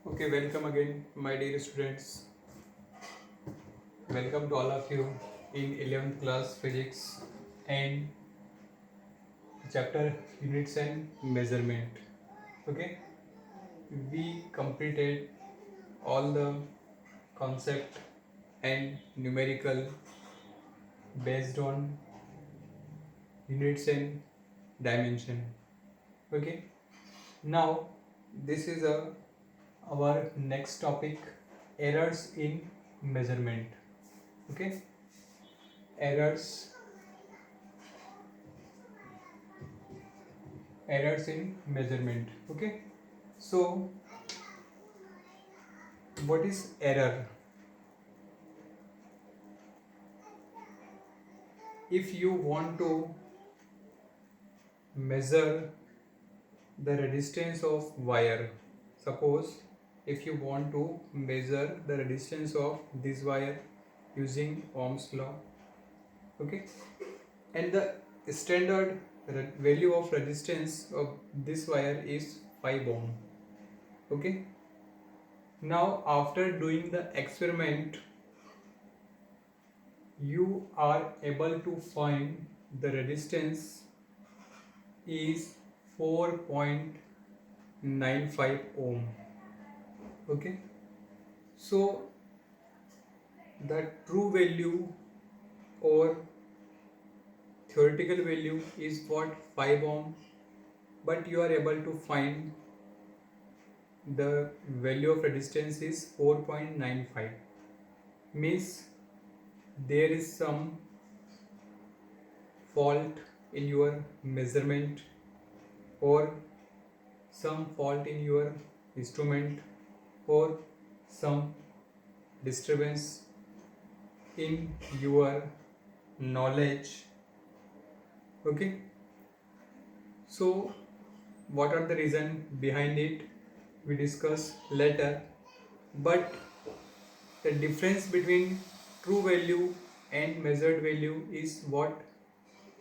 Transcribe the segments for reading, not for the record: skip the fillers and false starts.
Okay, welcome again, my dear students. Welcome to all of you in 11th class physics and chapter units and measurement. Okay, we completed all the concept and numerical based on units and dimension. Okay, now this is our next topic, errors in measurement. Okay, errors in measurement. Okay, so what is error? If you want to measure the resistance of wire, suppose if you want to measure the resistance of this wire using Ohm's law, okay, and the standard value of resistance of this wire is 5 ohm. Okay, now after doing the experiment you are able to find the resistance is 4.95 ohm. Okay, so the true value or theoretical value is what, 5 ohm, but you are able to find the value of resistance is 4.95, means there is some fault in your measurement or some fault in your instrument or some disturbance in your knowledge. Okay, so what are the reason behind it we discuss later, but the difference between true value and measured value is what,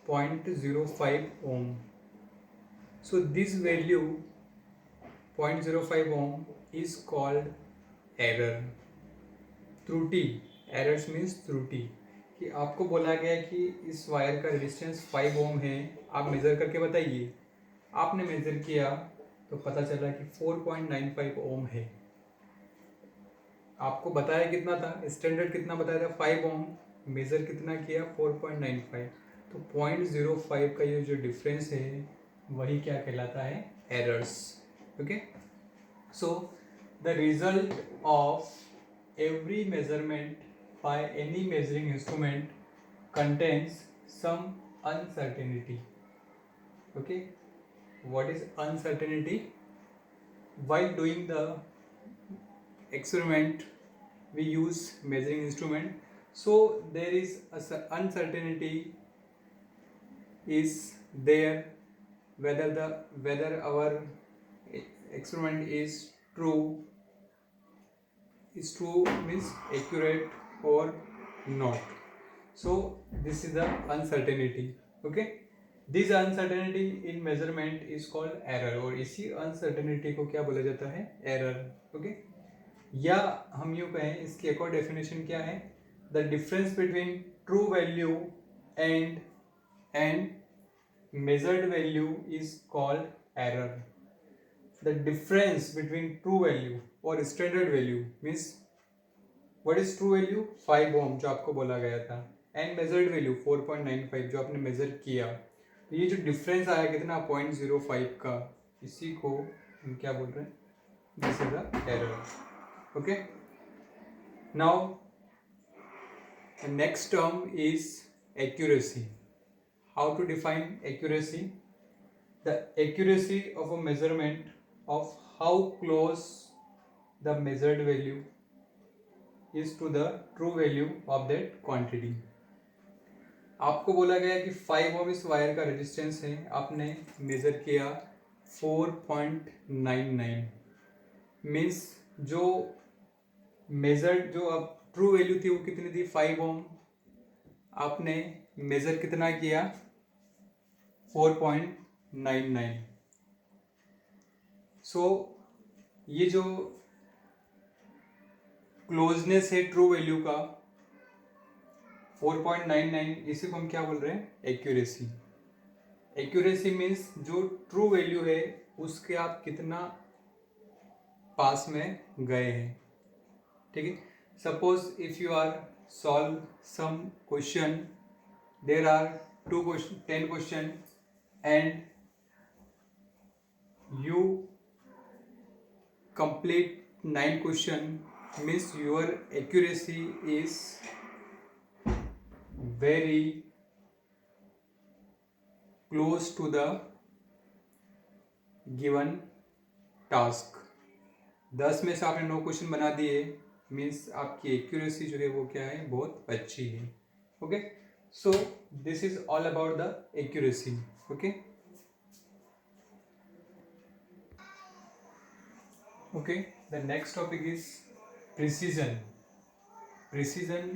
0.05 ohm. So this value 0.05 ohm is called error, त्रुटि. Errors means त्रुटि, कि आपको बोला गया है कि इस wire का रेजिस्टेंस 5 ओम है, आप मेज़र करके बताइए. आपने मेज़र किया तो पता चला कि 4.95 ओम है. आपको बताया कितना था, स्टैंडर्ड कितना बताया था, 5 ओम, मेज़र कितना किया, 4.95. तो 0.05 का ये जो डिफरेंस है वही क्या कहलाता है, errors. Okay, so the result of every measurement by any measuring instrument contains some uncertainty. Okay, what is uncertainty? While doing the experiment we use measuring instrument, so there is a uncertainty is there whether our experiment is true means accurate or not. So this is the uncertainty. Okay, this uncertainty in measurement is called error, और इसी uncertainty को क्या बोला जाता है, error. Okay, या हम यूँ कहें, इसकी एक और डेफिनेशन क्या है, the difference between true value and measured value is called error. The difference between true value और standard value means what is true value, 5 ohm जो आपको बोला गया था, and measured value 4.95 जो आपने मेजर किया. तो ये जो डिफरेंस आया कितना, 0.05 का, इसी को हम क्या बोल रहे हैं, this is the error. Okay, now next term is accuracy. How to define accuracy? The accuracy of a measurement of how close the measured value is to the true value of that quantity. आपको बोला गया कि 5 ओम इस wire का resistance है, आपने major किया 4.99, means जो मेजर्ड जो अब ट्रू वैल्यू थी वो कितनी थी, 5 ओम, आपने मेजर कितना किया, 4.99. सो ये जो क्लोजनेस है ट्रू वैल्यू का 4.99, इसी को हम क्या बोल रहे हैं, एक्यूरेसी। एक्यूरेसी मीन्स जो ट्रू वैल्यू है उसके आप कितना पास में गए हैं, ठीक है। Suppose if you are solve some question, there are 10 question and you complete 9 question, means your accuracy is very close to the given task। 10 में से आपने 9 क्वेश्चन बना दिए, मीन्स आपकी एक्यूरेसी जो है वो क्या है, बहुत अच्छी है। Okay, so this is all about the accuracy. Okay okay, the next topic is precision. Precision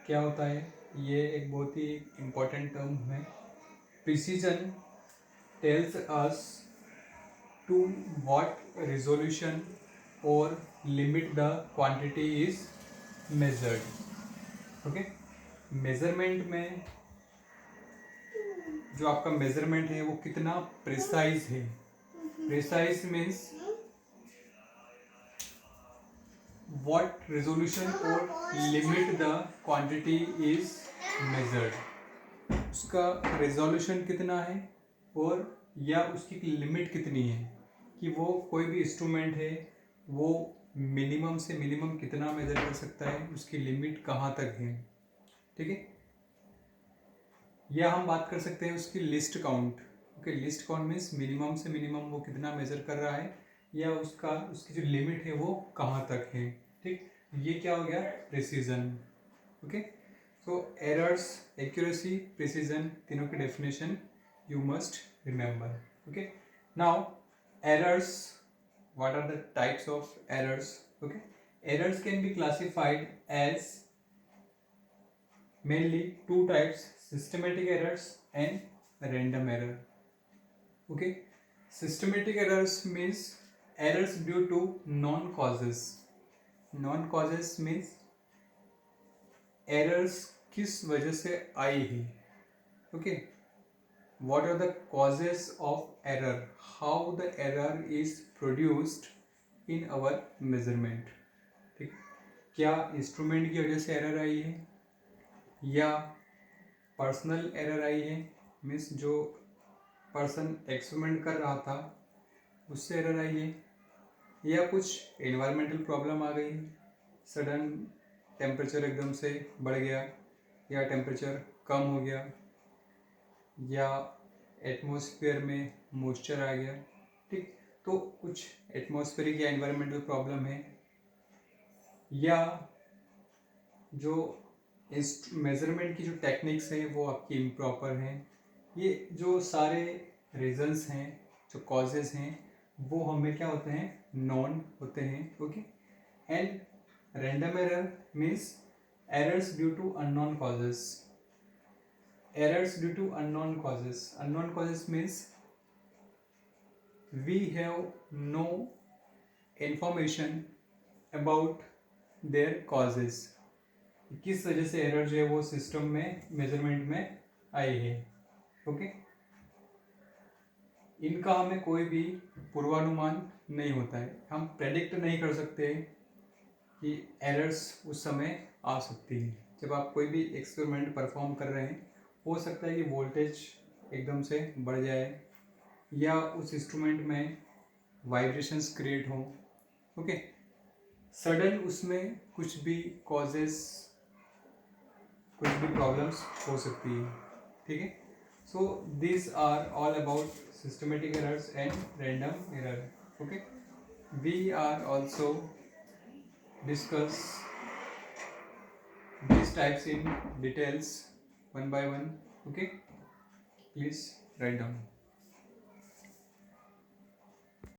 क्या होता है, ये एक बहुत ही इम्पोर्टेंट टर्म है। Precision tells us to what resolution और limit the quantity is measured. Okay, measurement में जो आपका मेजरमेंट है वो कितना प्रिसाइज है। Precise means what resolution or limit the quantity is measured, उसका रेजोल्यूशन कितना है और या उसकी लिमिट कितनी है, कि वो कोई भी इंस्ट्रूमेंट है वो मिनिमम से मिनिमम कितना मेजर कर सकता है, उसकी लिमिट कहाँ तक है, ठीक है। या हम बात कर सकते हैं उसकी list count. Okay, list count means minimum से मिनिमम वो कितना मेजर कर रहा है या उसकी जो लिमिट है वो कहाँ तक है, ठीक। ये क्या हो गया, precision. Okay, so errors, accuracy, precision, तीनों की definition you must remember. Okay, now errors, what are the types of errors. Okay, errors can be classified as mainly 2 types, systematic errors and random error। okay, systematic errors means errors due to non causes। non causes means errors किस वजह से आई है। okay, what are the causes of error, how the error is produced in our measurement। ठीक, क्या instrument की वजह से error आई है या पर्सनल एरर आई है, मीन्स जो पर्सन एक्सपेरिमेंट कर रहा था उससे एरर आई है, या कुछ एनवायरमेंटल प्रॉब्लम आ गई, सडन टेम्परेचर एकदम से बढ़ गया या टेम्परेचर कम हो गया या एटमॉस्फेयर में मॉइस्चर आ गया, ठीक। तो कुछ एटमॉस्फेरिक या एनवायरमेंटल प्रॉब्लम है, या जो मेजरमेंट की जो टेक्निक्स हैं वो आपकी इम्प्रॉपर हैं। ये जो सारे रीजंस हैं, जो कॉजेज हैं, वो हमें क्या होते हैं, नॉन होते हैं। Okay, and random error means errors due to unknown causes. Errors due to unknown causes, unknown causes means we have no information about their causes, किस वजह से एरर जो है वो सिस्टम में मेजरमेंट में आई है। ओके, इनका हमें कोई भी पूर्वानुमान नहीं होता है, हम प्रेडिक्ट नहीं कर सकते कि एरर्स उस समय आ सकती है। जब आप कोई भी एक्सपेरिमेंट परफॉर्म कर रहे हैं, हो सकता है कि वोल्टेज एकदम से बढ़ जाए या उस इंस्ट्रूमेंट में वाइब्रेशंस क्रिएट हों। ओके, सडन उसमें कुछ भी कॉजेस, कुछ भी प्रॉब्लम्स हो सकती है, ठीक है। So this are all about systematic errors and random error. Okay, we are also discuss these types in details one by one। okay, please write down।